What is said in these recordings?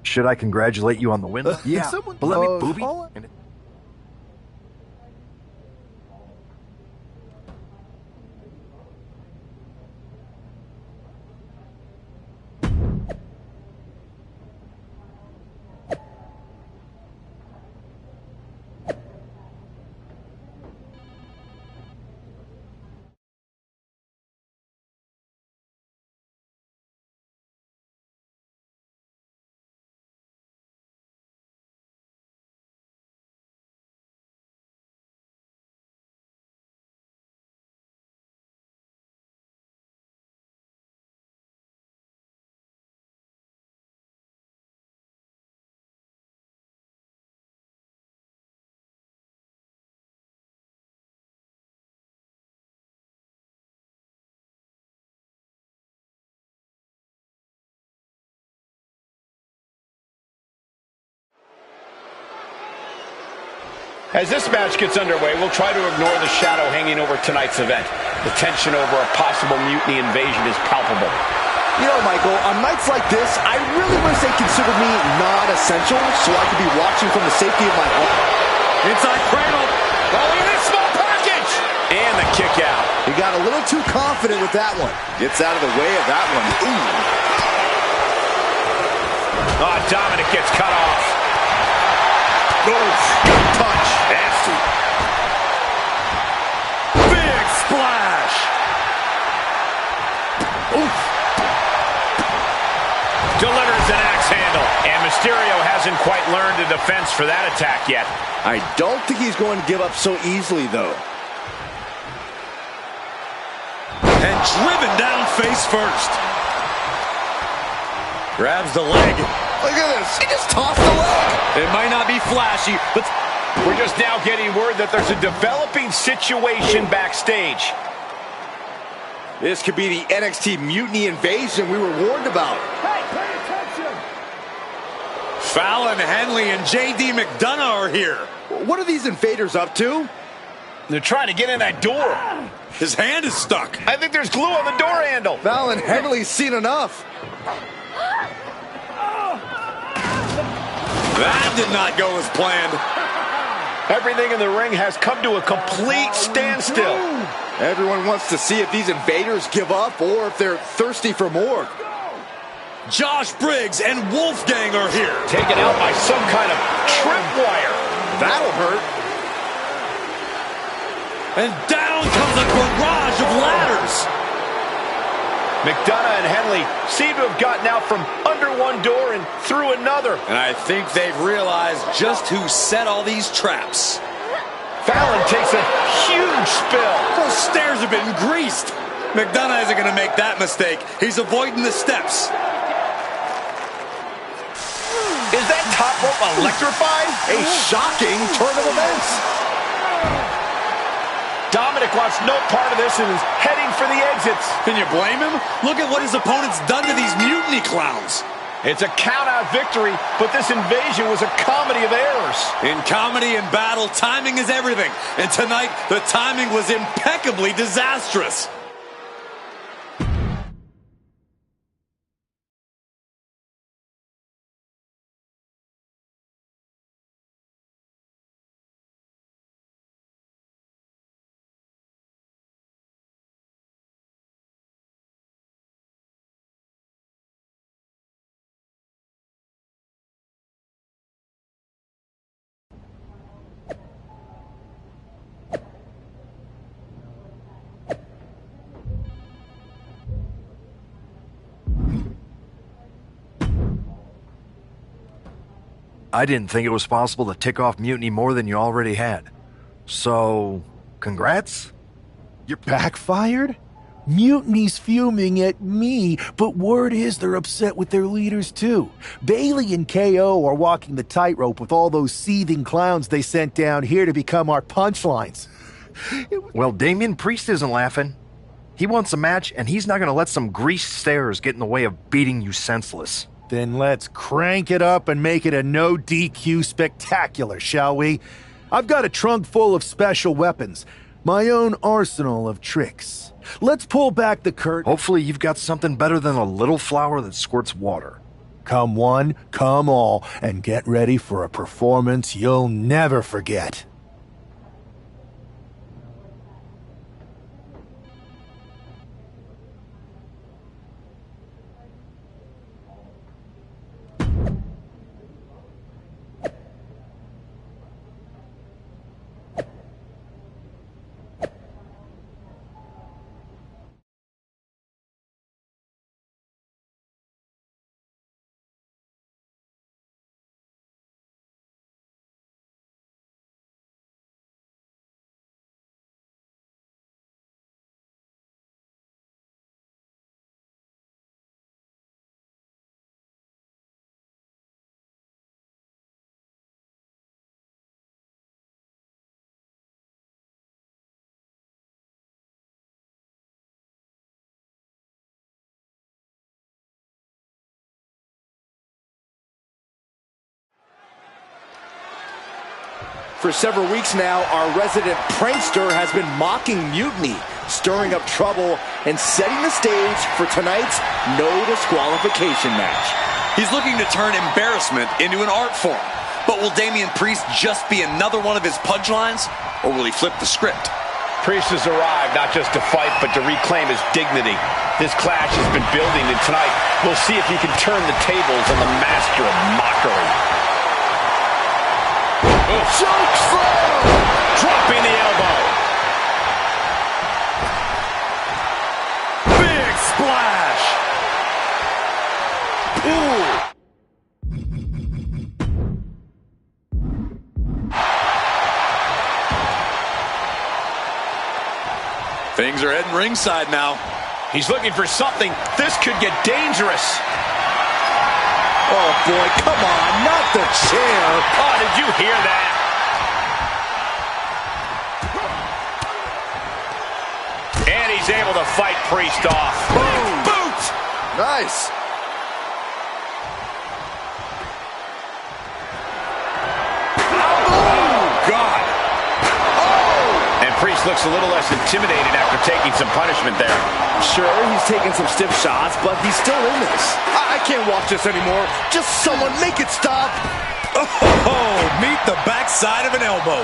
Should I congratulate you on the win? Yeah, but let me booby. As this match gets underway, we'll try to ignore the shadow hanging over tonight's event. The tension over a possible mutiny invasion is palpable. You know, Michael, on nights like this, I really wish they considered me non-essential so I could be watching from the safety of my home. Inside cradle. Rolling in a small package. And the kick out. He got a little too confident with that one. Gets out of the way of that one. Ooh. Oh, Dominic gets cut off. Oof. Good punch. Nasty. Big splash. Oof. Delivers an axe handle. And Mysterio hasn't quite learned a defense for that attack yet. I don't think he's going to give up so easily, though. And driven down face first. Grabs the leg. Look at this. He just tossed the leg. It might not be flashy, but we're just now getting word that there's a developing situation backstage. This could be the NXT Mutiny Invasion we were warned about. Hey, pay attention! Fallon, Henley, and J.D. McDonough are here. What are these invaders up to? They're trying to get in that door. His hand is stuck. I think there's glue on the door handle. Fallon Henley's seen enough. That did not go as planned. Everything in the ring has come to a complete standstill. Everyone wants to see if these invaders give up or if they're thirsty for more. Josh Briggs and Wolfgang are here. Taken out by some kind of tripwire. That'll hurt. And down comes a barrage of ladders. McDonough and Henley seem to have gotten out from under one door and through another. And I think they've realized just who set all these traps. Fallon takes a huge spill. Those stairs have been greased. McDonough isn't going to make that mistake. He's avoiding the steps. Is that top rope electrified? A shocking turn of events. Dominic wants no part of this and is heading for the exits. Can you blame him? Look at what his opponent's done to these mutiny clowns. It's a count-out victory, but this invasion was a comedy of errors. In comedy and battle, timing is everything. And tonight, the timing was impeccably disastrous. I didn't think it was possible to tick off Mutiny more than you already had. So, congrats? You're backfired? Mutiny's fuming at me, but word is they're upset with their leaders too. Bailey and KO are walking the tightrope with all those seething clowns they sent down here to become our punchlines. Well, Damian Priest isn't laughing. He wants a match, and he's not going to let some greased stairs get in the way of beating you senseless. Then let's crank it up and make it a no DQ spectacular, shall we? I've got a trunk full of special weapons, my own arsenal of tricks. Let's pull back the curtain. Hopefully you've got something better than a little flower that squirts water. Come one, come all, and get ready for a performance you'll never forget. For several weeks now, our resident prankster has been mocking Mutiny, stirring up trouble, and setting the stage for tonight's no disqualification match. He's looking to turn embarrassment into an art form. But will Damian Priest just be another one of his punchlines, or will he flip the script? Priest has arrived not just to fight, but to reclaim his dignity. This clash has been building, and tonight we'll see if he can turn the tables on the master of mockery. Choke slam! Dropping the elbow. Big splash. Ooh. Things are heading ringside now. He's looking for something. This could get dangerous. Oh boy, come on, not the chair. Oh, did you hear that? And he's able to fight Priest off. Boom! Boot! Nice. Oh, God. Oh! And Priest looks a little less intimidated after taking some punishment there. Sure, he's taking some stiff shots, but he's still in this. I can't watch this anymore. Just someone make it stop. Oh, meet the backside of an elbow.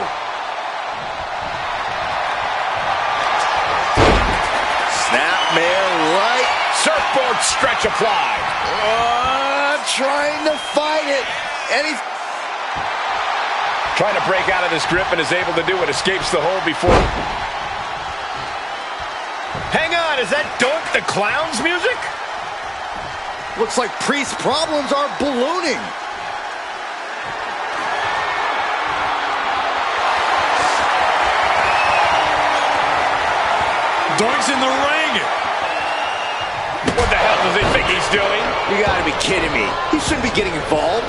Snapmare right. Surfboard stretch applied. Trying to fight it. And he's trying to break out of this grip and is able to do it. Escapes the hold before. Hang on, is that Doink the Clown's music? looks like Priest's problems are ballooning. Doink's in the ring. What the hell does he think he's doing? You gotta be kidding me. He shouldn't be getting involved.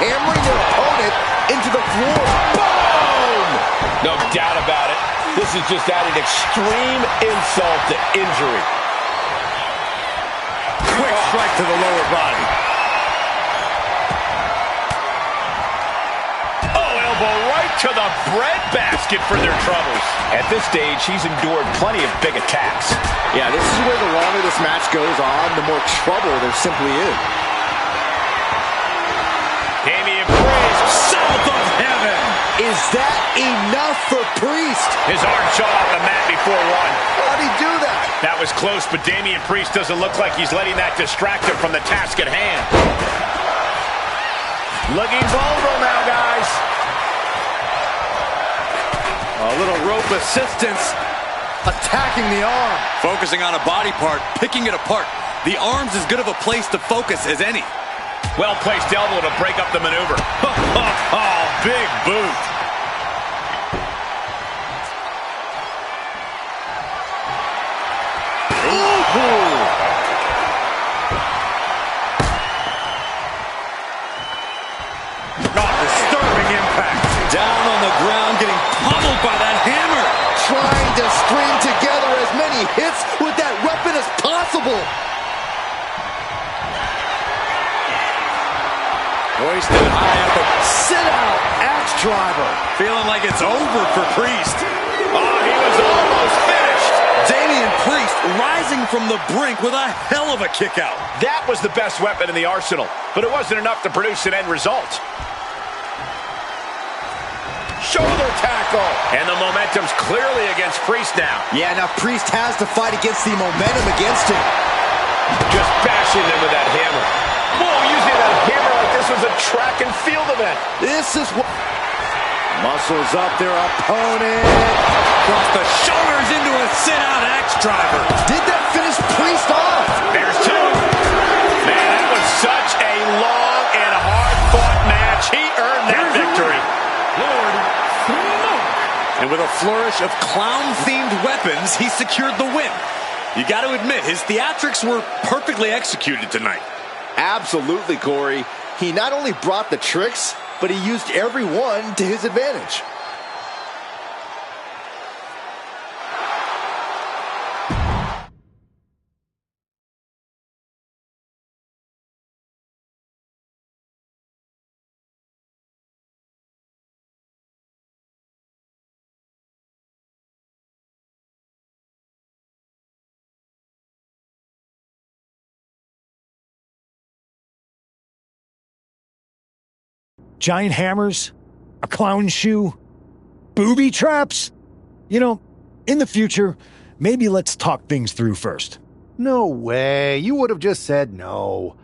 Hammering their opponent into the floor. Boom! No doubt about it. This is just adding extreme insult to injury. Quick strike to the lower body. Oh, elbow right to the breadbasket for their troubles. At this stage, he's endured plenty of big attacks. Yeah, this is where the longer this match goes on, the more trouble there simply is. Damian Priest, South of heaven. Is that enough for Priest? His arm shot off the mat before one. How'd he do that? That was close, but Damian Priest doesn't look like he's letting that distract him from the task at hand. Looking vulnerable now, guys. A little rope assistance, attacking the arm. Focusing on a body part, picking it apart. The arm's as good of a place to focus as any. Well-placed elbow to break up the maneuver. Oh, big boot. Ooh. Oh, disturbing impact. Down on the ground, getting pummeled by that hammer. Trying to string together as many hits with that weapon as possible. Hoisted high up and sit out. Axe driver. Feeling like it's over for Priest. Oh, he was almost finished. Damian Priest rising from the brink with a hell of a kick out. That was the best weapon in the arsenal, but it wasn't enough to produce an end result. Shoulder tackle. And the momentum's clearly against Priest now. Yeah, now Priest has to fight against the momentum against him. Just bashing them with that hammer. Whoa, using that hammer like this was a track and field event. This is what... Muscles up their opponent. Across the shoulders into a sit-out axe driver. Did that finish Priest off? There's two. Man, that was such a long and hard-fought match. He earned that victory. Lord Smoke. And with a flourish of clown-themed weapons, he secured the win. You got to admit, his theatrics were perfectly executed tonight. Absolutely, Corey. He not only brought the tricks, but he used every one to his advantage. Giant hammers, a clown shoe, booby traps. You know, in the future, maybe let's talk things through first. No way. You would have just said no.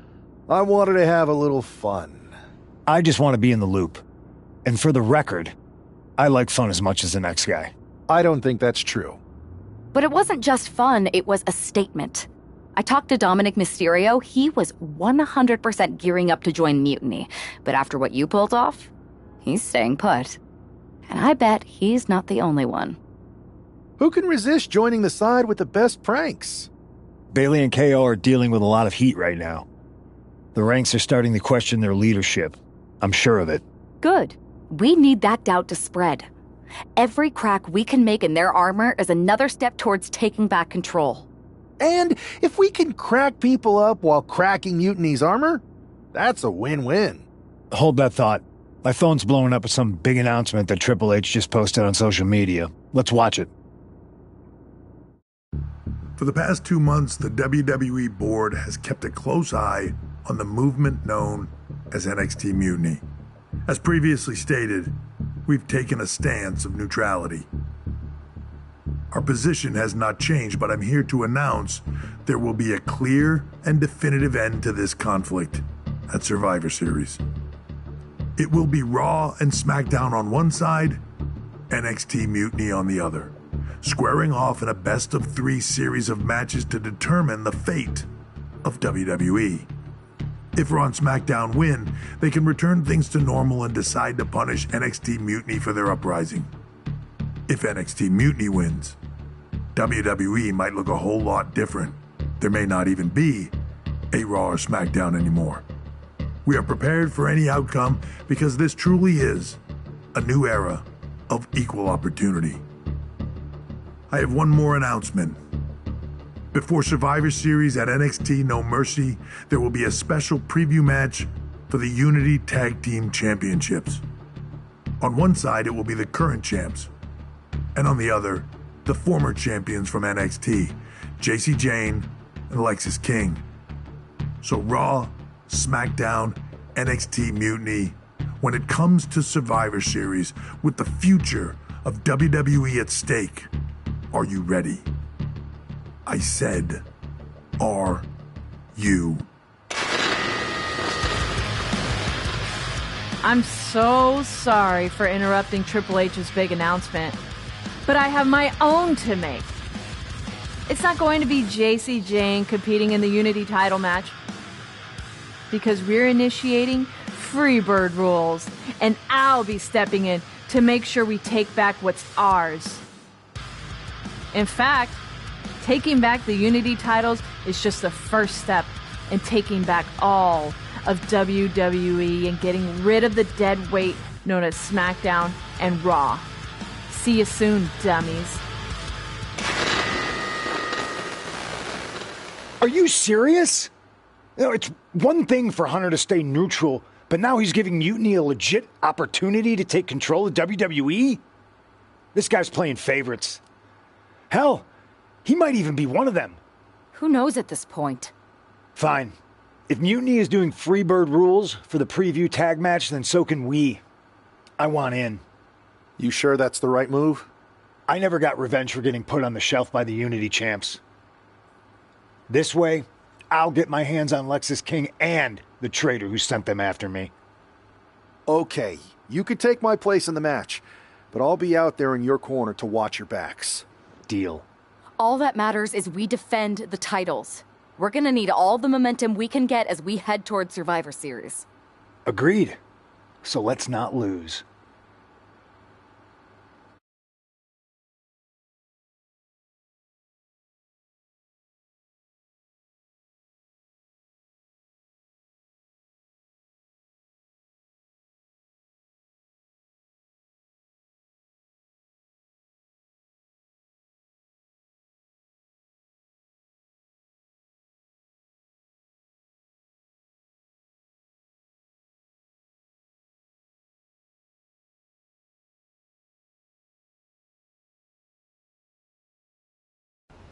I wanted to have a little fun. I just want to be in the loop. And for the record, I like fun as much as the next guy. I don't think that's true. But it wasn't just fun, it was a statement. I talked to Dominic Mysterio. He was 100% gearing up to join Mutiny. But after what you pulled off, he's staying put. And I bet he's not the only one. Who can resist joining the side with the best pranks? Bailey and KO are dealing with a lot of heat right now. The ranks are starting to question their leadership. I'm sure of it. Good. We need that doubt to spread. Every crack we can make in their armor is another step towards taking back control. And if we can crack people up while cracking Mutiny's armor, that's a win-win. Hold that thought. My phone's blowing up with some big announcement that Triple H just posted on social media. Let's watch it. For the past 2 months, the WWE board has kept a close eye on the movement known as NXT Mutiny. As previously stated, we've taken a stance of neutrality. Our position has not changed, but I'm here to announce there will be a clear and definitive end to this conflict at Survivor Series. It will be Raw and SmackDown on one side, NXT Mutiny on the other, squaring off in a best-of-3 series of matches to determine the fate of WWE. If Raw and SmackDown win, they can return things to normal and decide to punish NXT Mutiny for their uprising. If NXT Mutiny wins, WWE might look a whole lot different. There may not even be a Raw or SmackDown anymore. We are prepared for any outcome because this truly is a new era of equal opportunity. I have one more announcement. Before Survivor Series at NXT No Mercy, there will be a special preview match for the Unity Tag Team Championships. On one side, it will be the current champs, and on the other, the former champions from NXT, JC Jane and Lexis King. So Raw, SmackDown, NXT Mutiny, when it comes to Survivor Series with the future of WWE at stake, are you ready? I said, are you? I'm so sorry for interrupting Triple H's big announcement, but I have my own to make. It's not going to be JC Jane competing in the Unity title match, because we're initiating Freebird rules, and I'll be stepping in to make sure we take back what's ours. In fact, taking back the Unity titles is just the first step in taking back all of WWE and getting rid of the dead weight known as SmackDown and Raw. See you soon, dummies. Are you serious? You know, it's one thing for Hunter to stay neutral, But now he's giving Mutiny a legit opportunity to take control of WWE? This guy's playing favorites. Hell, he might even be one of them. Who knows at this point? Fine. If Mutiny is doing Freebird rules for the preview tag match, then so can we. I want in. You sure that's the right move? I never got revenge for getting put on the shelf by the Unity champs. This way, I'll get my hands on Lexus King and the traitor who sent them after me. Okay, you could take my place in the match, but I'll be out there in your corner to watch your backs. Deal. All that matters is we defend the titles. We're gonna need all the momentum we can get as we head towards Survivor Series. Agreed. So let's not lose.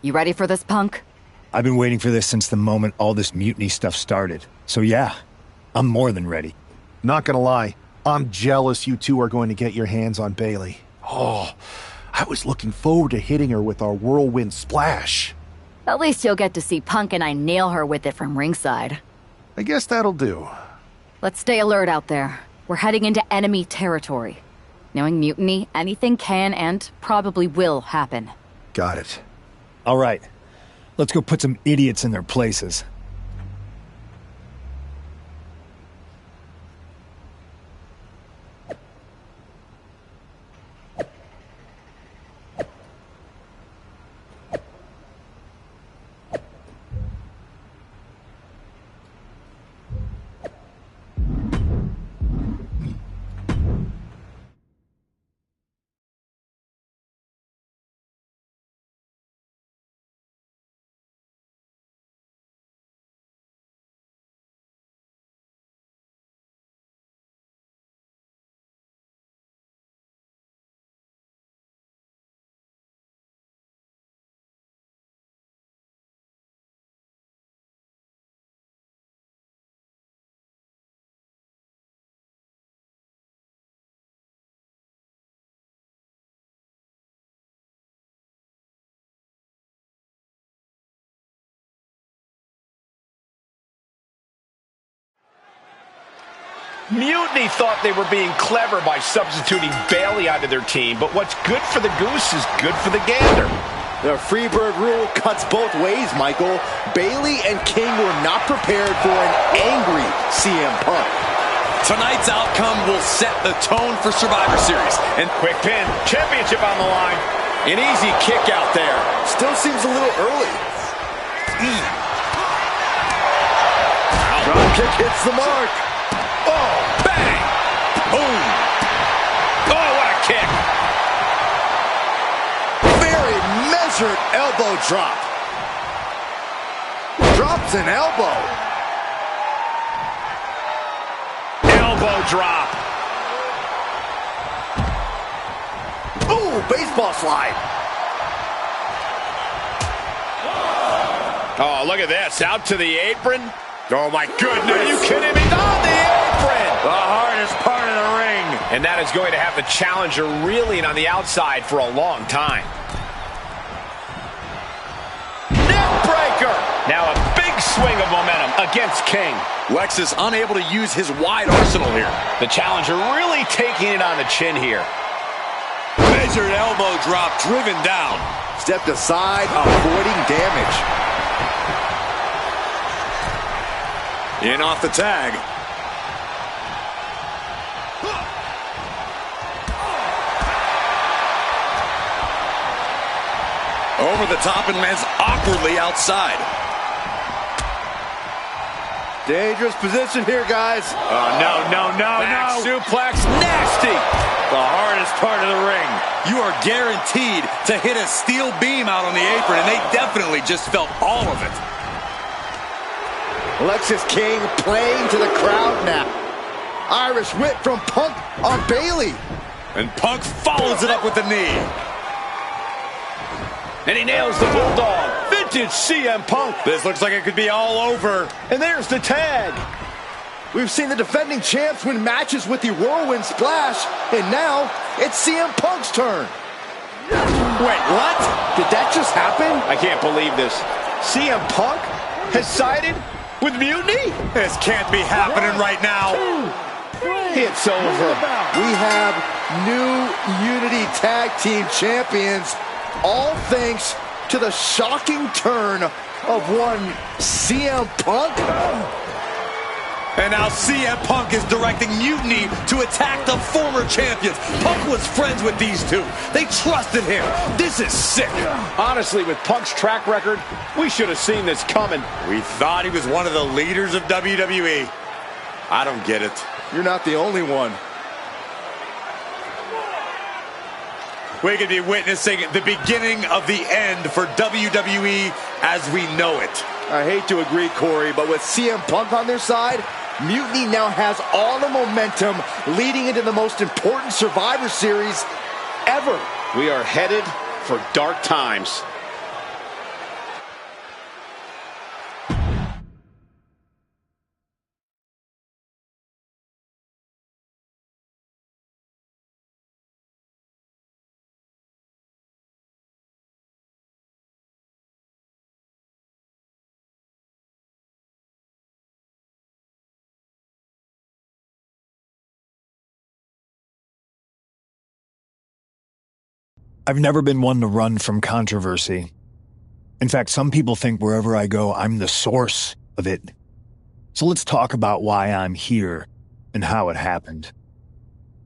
You ready for this, punk? I've been waiting for this since the moment all this mutiny stuff started. So yeah, I'm more than ready. Not gonna lie, I'm jealous you two are going to get your hands on Bailey. Oh, I was looking forward to hitting her with our whirlwind splash. At least you'll get to see Punk and I nail her with it from ringside. I guess that'll do. Let's stay alert out there. We're heading into enemy territory. Knowing Mutiny, anything can and probably will happen. Got it. All right, let's go put some idiots in their places. Mutiny thought they were being clever by substituting Bailey onto their team, but what's good for the goose is good for the gander. The Freebird rule cuts both ways, Michael. Bailey and King were not prepared for an angry CM Punk. Tonight's outcome will set the tone for Survivor Series. And Quick pin, championship on the line. an easy kick out there. Still seems a little early. Drop kick hits the mark. Oh, bang! Boom! Oh, what a kick! Very measured elbow drop. Drops an elbow. Elbow drop. Ooh, baseball slide. Oh, look at this. Out to the apron. Oh, my goodness. Are you kidding me? On the apron. The hardest part of the ring. And that is going to have the challenger reeling on the outside for a long time. Neck breaker. Now a big swing of momentum against King. Lex is unable to use his wide arsenal here. The challenger really taking it on the chin here. Measured elbow drop driven down. Stepped aside, avoiding damage. In off the tag. Over the top and lands awkwardly outside. Dangerous position here, guys. Oh, no. Back suplex, nasty. The hardest part of the ring. You are guaranteed to hit a steel beam out on the apron, and they definitely just felt all of it. Alexis King playing to the crowd now. Irish whip from Punk on Bailey. And Punk follows it up with the knee. And he nails the Bulldog. Vintage CM Punk. This looks like it could be all over. And there's the tag. We've seen the defending champs win matches with the Whirlwind Splash, and now it's CM Punk's turn. Wait, what? Did that just happen? I can't believe this. CM Punk has sided with Mutiny? This can't be happening right now. It's over. We have new Unity Tag Team Champions, all thanks to the shocking turn of one CM Punk. And now CM Punk is directing Mutiny to attack the former champions. Punk was friends with these two. They trusted him. This is sick. Honestly, with Punk's track record, we should have seen this coming. We thought he was one of the leaders of WWE. I don't get it. You're not the only one. We could be witnessing the beginning of the end for WWE as we know it. I hate to agree, Corey, but with CM Punk on their side, Mutiny now has all the momentum leading into the most important Survivor Series ever. We are headed for dark times. I've never been one to run from controversy. In fact, some people think wherever I go, I'm the source of it. So let's talk about why I'm here and how it happened.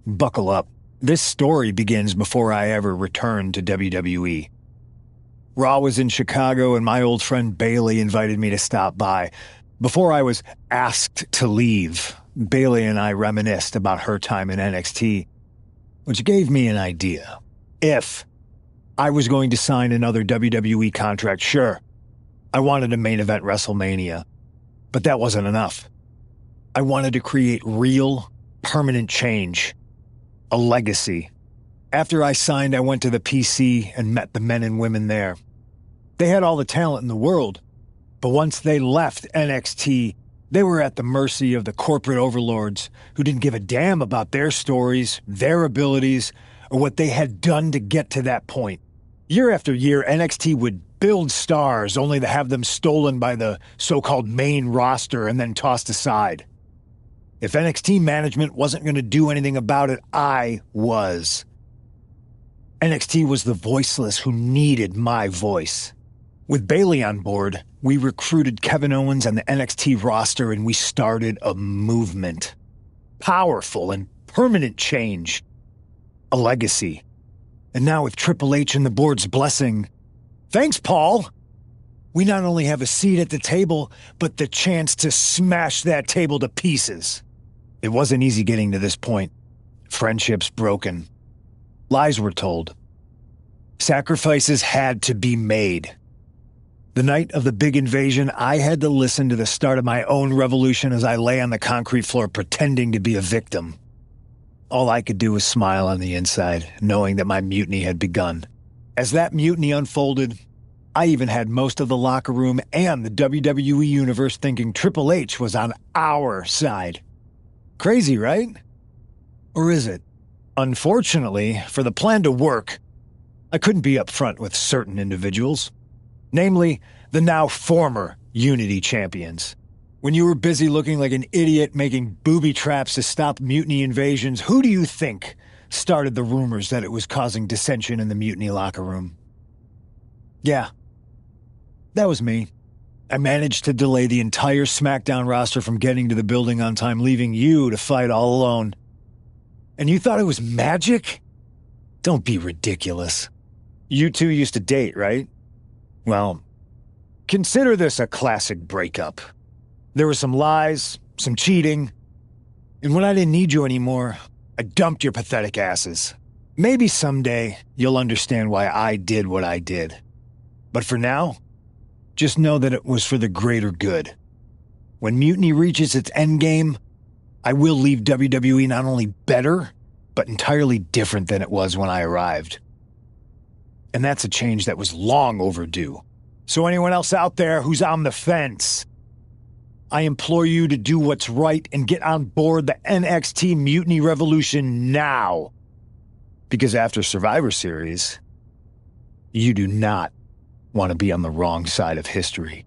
Buckle up. This story begins before I ever returned to WWE. Raw was in Chicago and my old friend Bailey invited me to stop by. Before I was asked to leave, Bailey and I reminisced about her time in NXT, which gave me an idea. If I was going to sign another WWE contract, sure, I wanted a main event WrestleMania, but that wasn't enough. I wanted to create real, permanent change, a legacy. After I signed, I went to the PC and met the men and women there. They had all the talent in the world, but once they left NXT, they were at the mercy of the corporate overlords who didn't give a damn about their stories, their abilities, or what they had done to get to that point. Year after year, NXT would build stars only to have them stolen by the so-called main roster and then tossed aside. If NXT management wasn't going to do anything about it, I was. NXT was the voiceless who needed my voice. With Bailey on board, we recruited Kevin Owens and the NXT roster and we started a movement. Powerful and permanent change. A legacy. And now with Triple H and the board's blessing, thanks, Paul! We not only have a seat at the table, but the chance to smash that table to pieces. It wasn't easy getting to this point. Friendships broken. Lies were told. Sacrifices had to be made. The night of the big invasion, I had to listen to the start of my own revolution as I lay on the concrete floor pretending to be a victim. All I could do was smile on the inside, knowing that my mutiny had begun. As that mutiny unfolded, I even had most of the locker room and the WWE Universe thinking Triple H was on our side. Crazy, right? Or is it? Unfortunately, for the plan to work, I couldn't be upfront with certain individuals. Namely, the now former Unity champions. When you were busy looking like an idiot making booby traps to stop mutiny invasions, who do you think started the rumors that it was causing dissension in the mutiny locker room? Yeah, that was me. I managed to delay the entire SmackDown roster from getting to the building on time, leaving you to fight all alone. And you thought it was magic? Don't be ridiculous. You two used to date, right? Well, consider this a classic breakup. There were some lies, some cheating, and when I didn't need you anymore, I dumped your pathetic asses. Maybe someday you'll understand why I did what I did. But for now, just know that it was for the greater good. When Mutiny reaches its endgame, I will leave WWE not only better, but entirely different than it was when I arrived. And that's a change that was long overdue. So anyone else out there who's on the fence, I implore you to do what's right and get on board the NXT Mutiny Revolution now. Because after Survivor Series, you do not want to be on the wrong side of history.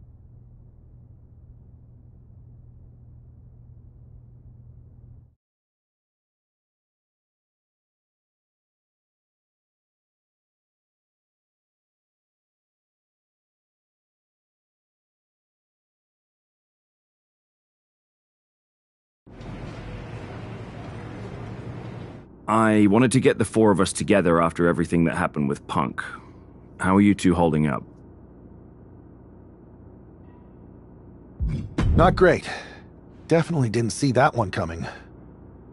I wanted to get the four of us together after everything that happened with Punk. How are you two holding up? Not great. Definitely didn't see that one coming.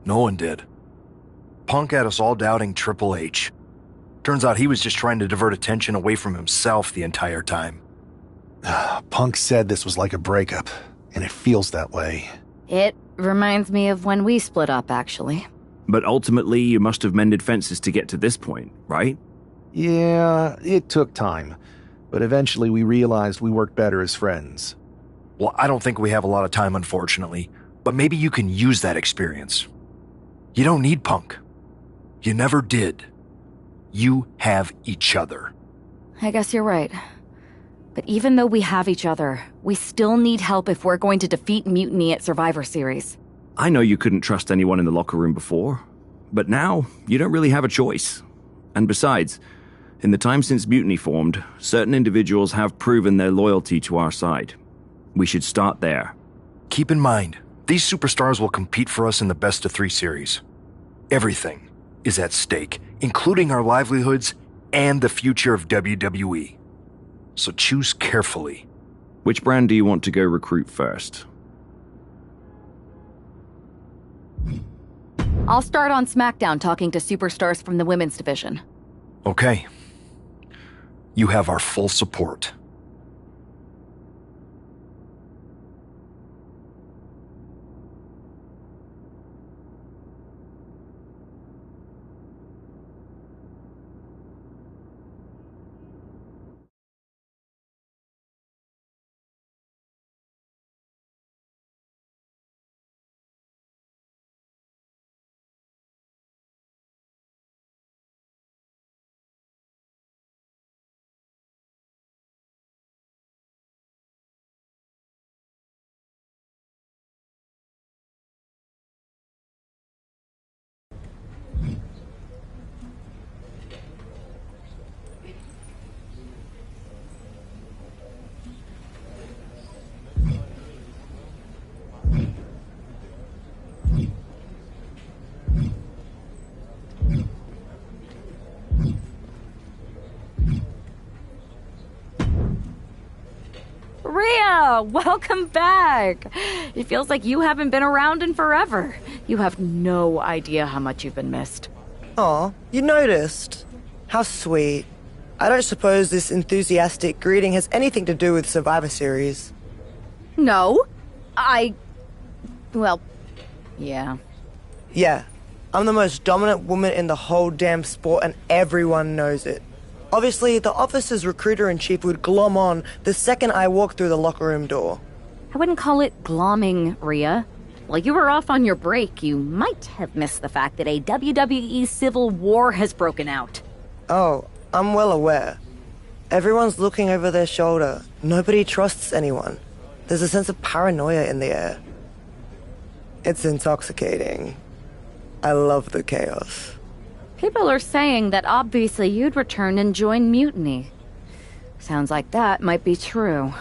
No one did. Punk had us all doubting Triple H. Turns out he was just trying to divert attention away from himself the entire time. Punk said this was like a breakup, and it feels that way. It reminds me of when we split up, actually. But ultimately, you must have mended fences to get to this point, right? Yeah, it took time. But eventually we realized we worked better as friends. Well, I don't think we have a lot of time, unfortunately. But maybe you can use that experience. You don't need Punk. You never did. You have each other. I guess you're right. But even though we have each other, we still need help if we're going to defeat Mutiny at Survivor Series. I know you couldn't trust anyone in the locker room before, but now you don't really have a choice. And besides, in the time since Mutiny formed, certain individuals have proven their loyalty to our side. We should start there. Keep in mind, these superstars will compete for us in the best-of-3 series. Everything is at stake, including our livelihoods and the future of WWE. So choose carefully. Which brand do you want to go recruit first? I'll start on SmackDown talking to superstars from the women's division. Okay. You have our full support. Rhea, welcome back. It feels like you haven't been around in forever. You have no idea how much you've been missed. Aw, you noticed. How sweet. I don't suppose this enthusiastic greeting has anything to do with Survivor Series. No. Well, yeah. Yeah, I'm the most dominant woman in the whole damn sport and everyone knows it. Obviously, the office's recruiter-in-chief would glom on the second I walk through the locker room door. I wouldn't call it glomming, Rhea. While you were off on your break, you might have missed the fact that a WWE civil war has broken out. Oh, I'm well aware. Everyone's looking over their shoulder. Nobody trusts anyone. There's a sense of paranoia in the air. It's intoxicating. I love the chaos. People are saying that obviously you'd return and join Mutiny. Sounds like that might be true.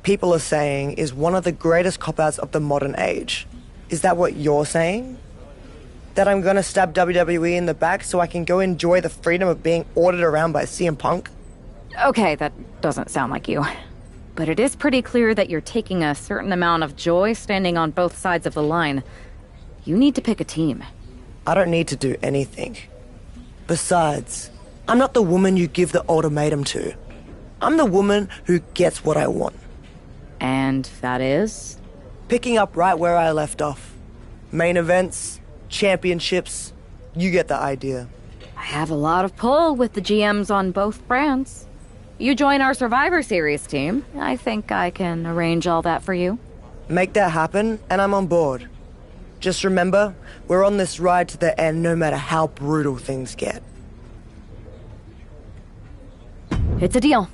People are saying is one of the greatest cop-outs of the modern age. Is that what you're saying? That I'm gonna stab WWE in the back so I can go enjoy the freedom of being ordered around by CM Punk? Okay, that doesn't sound like you. But it is pretty clear that you're taking a certain amount of joy standing on both sides of the line. You need to pick a team. I don't need to do anything. Besides, I'm not the woman you give the ultimatum to. I'm the woman who gets what I want. And that is? Picking up right where I left off. Main events, championships, you get the idea. I have a lot of pull with the GMs on both brands. You join our Survivor Series team, I think I can arrange all that for you. Make that happen, and I'm on board. Just remember, we're on this ride to the end no matter how brutal things get. It's a deal.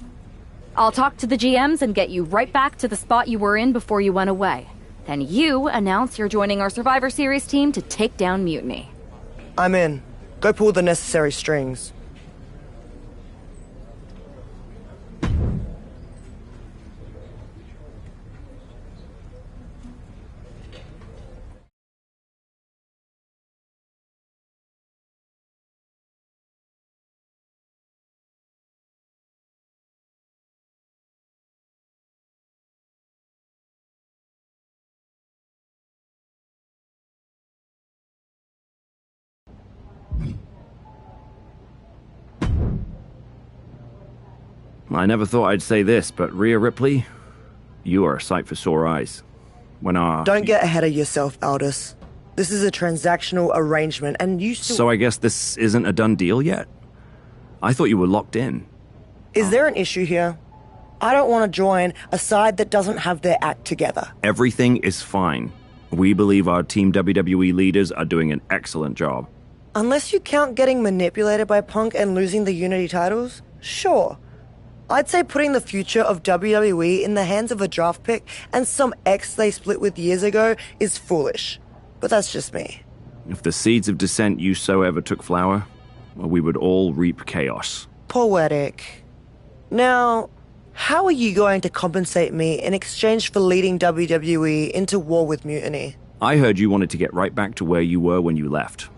I'll talk to the GMs and get you right back to the spot you were in before you went away. Then you announce you're joining our Survivor Series team to take down Mutiny. I'm in. Go pull the necessary strings. I never thought I'd say this, but Rhea Ripley, you are a sight for sore eyes. Don't get ahead of yourself, Aldous. This is a transactional arrangement, and you still... So I guess this isn't a done deal yet? I thought you were locked in. Is there an issue here? I don't want to join a side that doesn't have their act together. Everything is fine. We believe our Team WWE leaders are doing an excellent job. Unless you count getting manipulated by Punk and losing the Unity titles, sure. I'd say putting the future of WWE in the hands of a draft pick and some ex they split with years ago is foolish. But that's just me. If the seeds of dissent you sow ever took flower, well, we would all reap chaos. Poetic. Now, how are you going to compensate me in exchange for leading WWE into war with Mutiny? I heard you wanted to get right back to where you were when you left.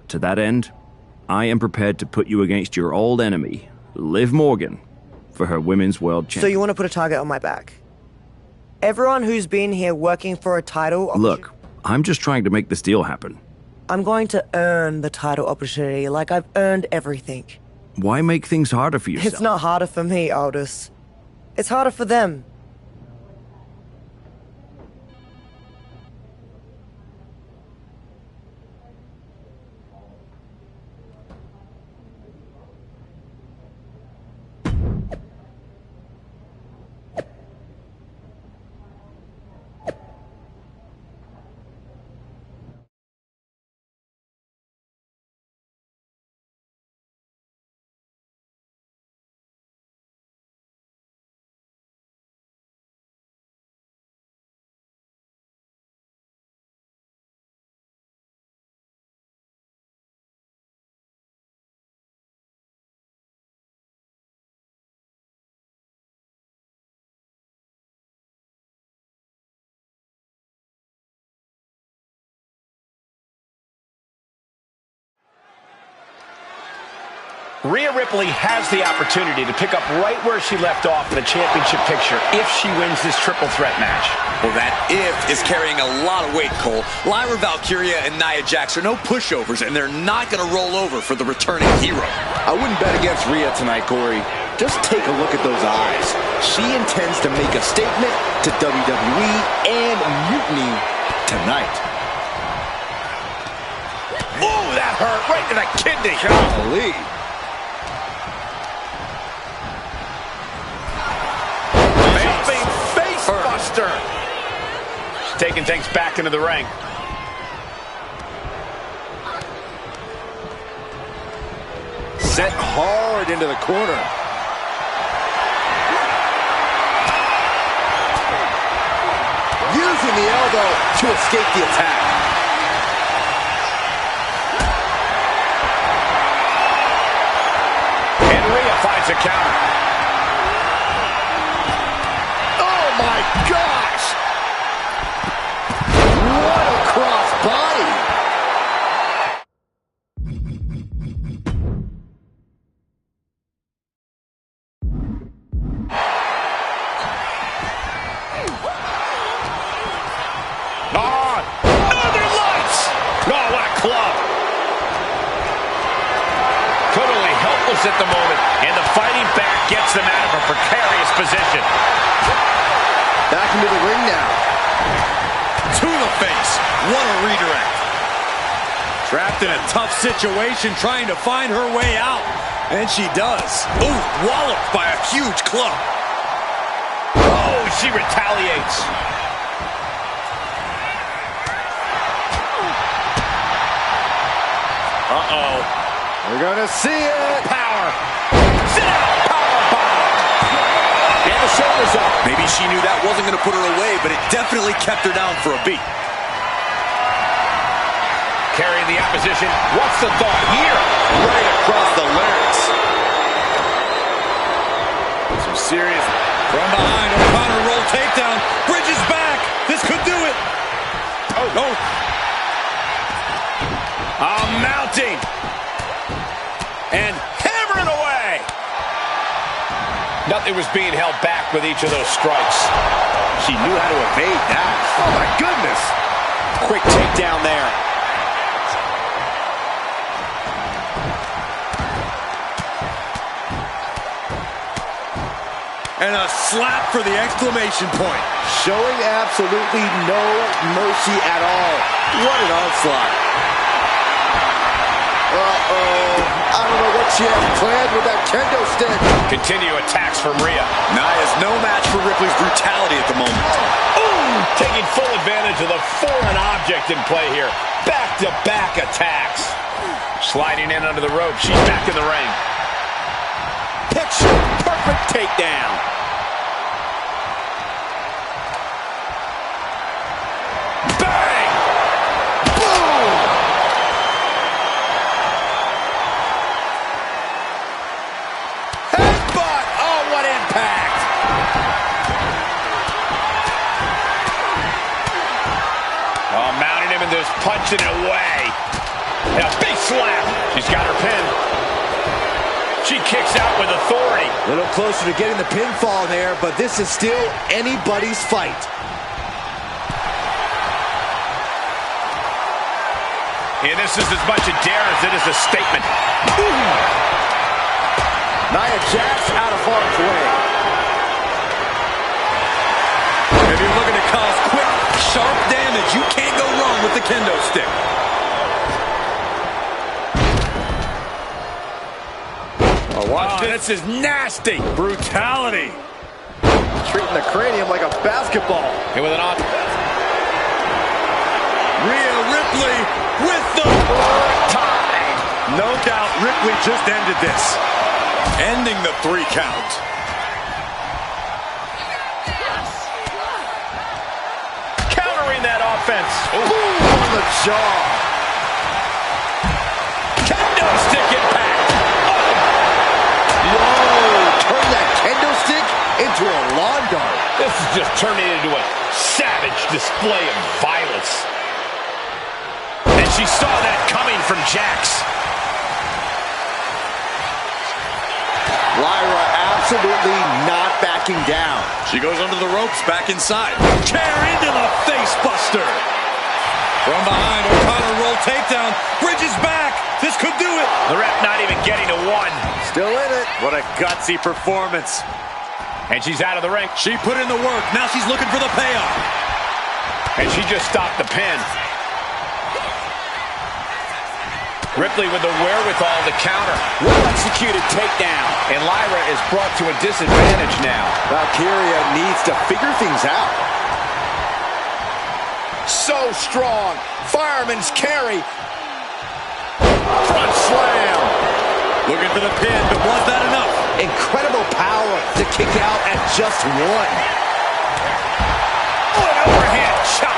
To that end, I am prepared to put you against your old enemy, Liv Morgan, for her Women's World Championship. So you want to put a target on my back? Everyone who's been here working for a title... Look, I'm just trying to make this deal happen. I'm going to earn the title opportunity like I've earned everything. Why make things harder for yourself? It's not harder for me, Aldous. It's harder for them. Rhea Ripley has the opportunity to pick up right where she left off in the championship picture if she wins this triple threat match. Well, that if is carrying a lot of weight, Cole. Lyra Valkyria and Nia Jax are no pushovers, and they're not going to roll over for the returning hero. I wouldn't bet against Rhea tonight, Corey. Just take a look at those eyes. She intends to make a statement to WWE and Mutiny tonight. Oh, that hurt right to the kidney. Golly. Taking things back into the ring. Set hard into the corner. Using the elbow to escape the attack. And Rhea finds a counter. Oh my gosh! What a cross body! Northern Lights! Oh, what a club! Totally helpless at the moment, and the fighting back gets them out of a precarious position. Back into the ring now. To the face. What a redirect. Trapped in a tough situation, trying to find her way out. And she does. Ooh, walloped by a huge club. Oh, she retaliates. Uh-oh. We're gonna see it. Power. Sit down. Power bomb. And the shoulders up. Maybe she knew that wasn't going to put her away, but it definitely kept her down for a beat. Carrying the opposition. What's the thought here? Right across the larynx. Some serious. From behind, O'Connor roll takedown. Bridges back. This could do it. Oh, no. Mounting. And hammering away. Nothing was being held back with each of those strikes. She knew how to evade that. Oh, my goodness. Quick takedown there. And a slap for the exclamation point. Showing absolutely no mercy at all. What an onslaught. Uh-oh. I don't know what she has planned with that kendo stick. Continue attacks from Rhea. Nia's no match for Ripley's brutality at the moment. Ooh, taking full advantage of the foreign object in play here. Back-to-back attacks. Sliding in under the rope. She's back in the ring. Picture perfect takedown. Bang! Boom! Headbutt! Oh, what impact! Oh, mounting him and just punching it away. And a big slap. She's got her pin. She kicks out with authority. A little closer to getting the pinfall there, but this is still anybody's fight. And this is as much a dare as it is a statement. Nia Jax out of harm's way. If you're looking to cause quick, sharp damage, you can't go wrong with the kendo stick. Oh, watch this. This is nasty. Brutality. Treating the cranium like a basketball. And with an on. Rhea Ripley with the tie. No doubt Ripley just ended this. Ending the 3 count. Countering that offense. Boom on the jaw. Kendo stick impact. Whoa, turn that kendo stick into a lawn dart. This is just turning into a savage display of violence. And she saw that coming from Jax. Lyra absolutely not backing down. She goes under the ropes, back inside. Chair into the face buster. From behind, O'Connor roll takedown. Bridges back. This could do it. The ref not even getting to one. Still in it. What a gutsy performance. And she's out of the ring. She put in the work. Now she's looking for the payoff. And she just stopped the pin. Ripley with the wherewithal to counter. Well-executed takedown. And Lyra is brought to a disadvantage now. Valkyria needs to figure things out. So strong. Fireman's carry. Front slam. Looking for the pin, but was that enough? Incredible power to kick out at just one. Oh, an overhand chop.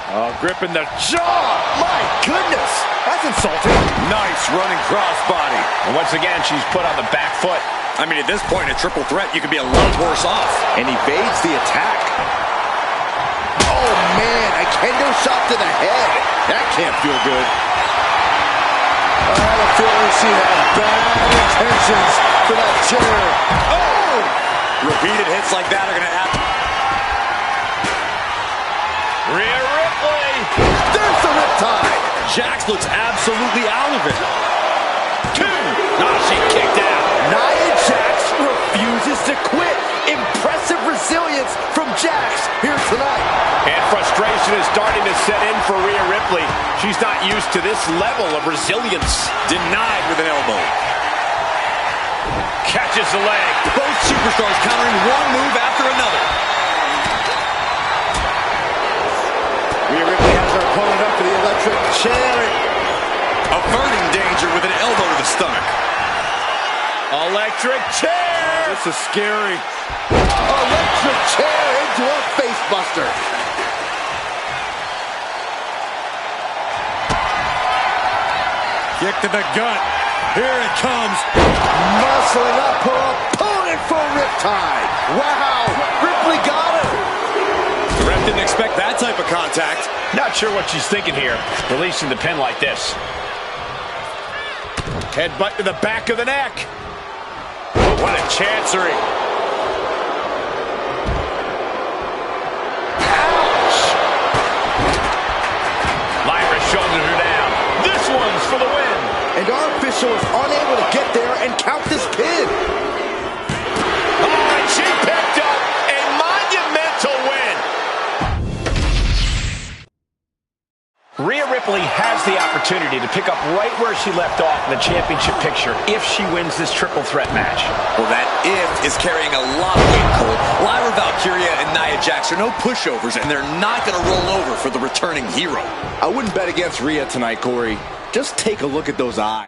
Oh, gripping the Jaw! My goodness! That's insulting. nice running crossbody. And once again, she's put on the back foot. I mean, at this point, a triple threat, you could be a lot worse off. And evades the attack. Oh, man, a kendo shot to the head. That can't feel good. I have a feeling she had bad intentions for that chair. Oh! Repeated hits like that are going to happen. Rhea Ripley. There's the riptide. Jax looks absolutely out of it. 2. Now she kicked out. Nia Jax refuses to quit. Impressive resilience from Jax set in for Rhea Ripley. She's not used to this level of resilience. Denied with an elbow. Catches the leg. Both superstars countering one move after another. Rhea Ripley has her opponent up for the electric chair. Averting danger with an elbow to the stomach. Electric chair! Oh, this is scary. Electric chair into a face buster. Kick to the gut. Here it comes. Muscling up her opponent for a riptide. Wow, Ripley got her. The ref didn't expect that type of contact. Not sure what she's thinking here, releasing the pin like this. Headbutt to the back of the neck. What a chancery. Ouch! Lyra shoulders her down. This one's for the win. And our official is unable to get there and count this pin. Oh, and she picked up a monumental win. Rhea Ripley has the opportunity to pick up right where she left off in the championship picture if she wins this triple threat match. Well, that if is carrying a lot of weight, Cole. Lyra Valkyria and Nia Jax are no pushovers, and they're not going to roll over for the returning hero. I wouldn't bet against Rhea tonight, Corey. Just take a look at those eyes.